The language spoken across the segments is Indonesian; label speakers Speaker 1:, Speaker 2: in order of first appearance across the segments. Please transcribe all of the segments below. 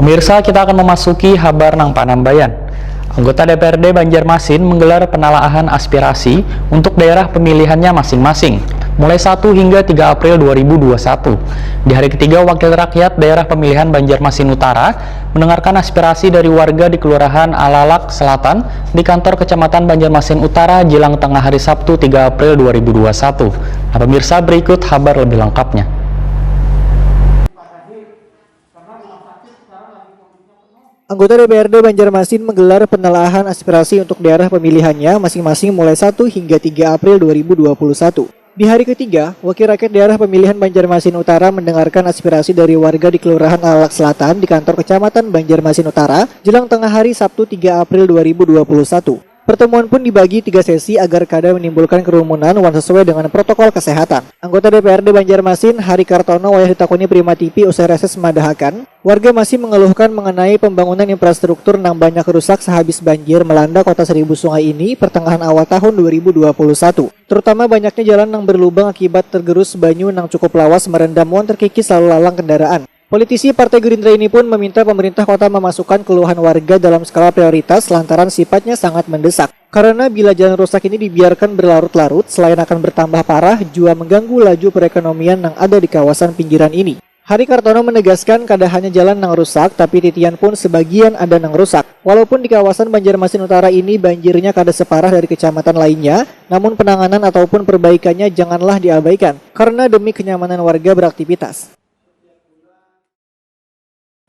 Speaker 1: Pemirsa, kita akan memasuki Habar nang Panambayan. Anggota DPRD Banjarmasin menggelar penelaahan aspirasi untuk daerah pemilihannya masing-masing, mulai 1 hingga 3 April 2021. Di hari ketiga, Wakil Rakyat Daerah Pemilihan Banjarmasin Utara mendengarkan aspirasi dari warga di Kelurahan Alalak Selatan di kantor Kecamatan Banjarmasin Utara jelang tengah hari Sabtu 3 April 2021. Nah, pemirsa, berikut kabar lebih lengkapnya.
Speaker 2: Anggota DPRD Banjarmasin menggelar penelaahan aspirasi untuk daerah pemilihannya masing-masing mulai 1 hingga 3 April 2021. Di hari ketiga, Wakil Rakyat Daerah Pemilihan Banjarmasin Utara mendengarkan aspirasi dari warga di Kelurahan Alalak Selatan di kantor Kecamatan Banjarmasin Utara jelang tengah hari Sabtu 3 April 2021. Pertemuan pun dibagi 3 sesi agar kada menimbulkan kerumunan sesuai dengan protokol kesehatan. Anggota DPRD Banjarmasin, Hari Kartono, wayah ditakoni Prima TV usai reses madahakan, warga masih mengeluhkan mengenai pembangunan infrastruktur nang banyak rusak sehabis banjir melanda kota Seribu Sungai ini pertengahan awal tahun 2021. Terutama banyaknya jalan yang berlubang akibat tergerus banyu nang cukup lawas merendam terkikis lalu lalang kendaraan. Politisi Partai Gerindra ini pun meminta pemerintah kota memasukkan keluhan warga dalam skala prioritas lantaran sifatnya sangat mendesak. Karena bila jalan rusak ini dibiarkan berlarut-larut, selain akan bertambah parah, juga mengganggu laju perekonomian yang ada di kawasan pinggiran ini. Hari Kartono menegaskan kada hanya jalan yang rusak, tapi titian pun sebagian ada yang rusak. Walaupun di kawasan Banjarmasin Utara ini banjirnya kada separah dari kecamatan lainnya, namun penanganan ataupun perbaikannya janganlah diabaikan, karena demi kenyamanan warga beraktivitas.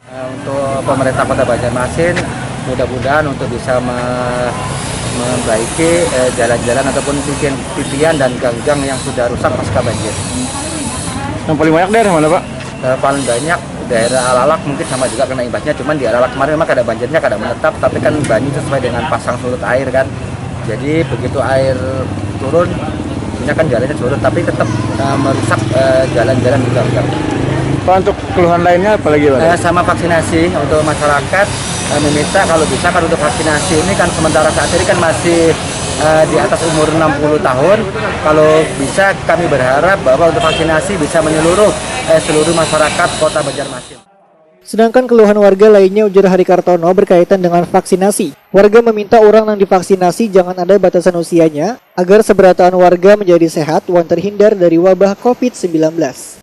Speaker 3: Untuk pemerintah Kota Banjarmasin, mudah-mudahan untuk bisa memperbaiki jalan-jalan ataupun titian dan gang-gang yang sudah rusak pasca banjir.
Speaker 4: Yang paling banyak daerah mana, Pak?
Speaker 3: Paling banyak daerah Alalak mungkin sama juga kena imbasnya, cuman di Alalak kemarin memang ada banjirnya, kada menetap, tapi kan banjir sesuai dengan pasang surut air kan. Jadi begitu air turun, ini kan jalannya surut, tapi tetap merusak jalan-jalan di gang-gang.
Speaker 4: Pak, untuk keluhan lainnya apalagi, Pak?
Speaker 3: Sama vaksinasi untuk masyarakat, meminta kalau bisa kan untuk vaksinasi ini kan sementara saat ini kan masih di atas umur 60 tahun. Kalau bisa kami berharap bahwa untuk vaksinasi bisa menyeluruh seluruh masyarakat Kota Banjarmasin.
Speaker 2: Sedangkan keluhan warga lainnya, ujar Hari Kartono, berkaitan dengan vaksinasi. Warga meminta orang yang divaksinasi jangan ada batasan usianya agar seberataan warga menjadi sehat dan terhindar dari wabah COVID-19.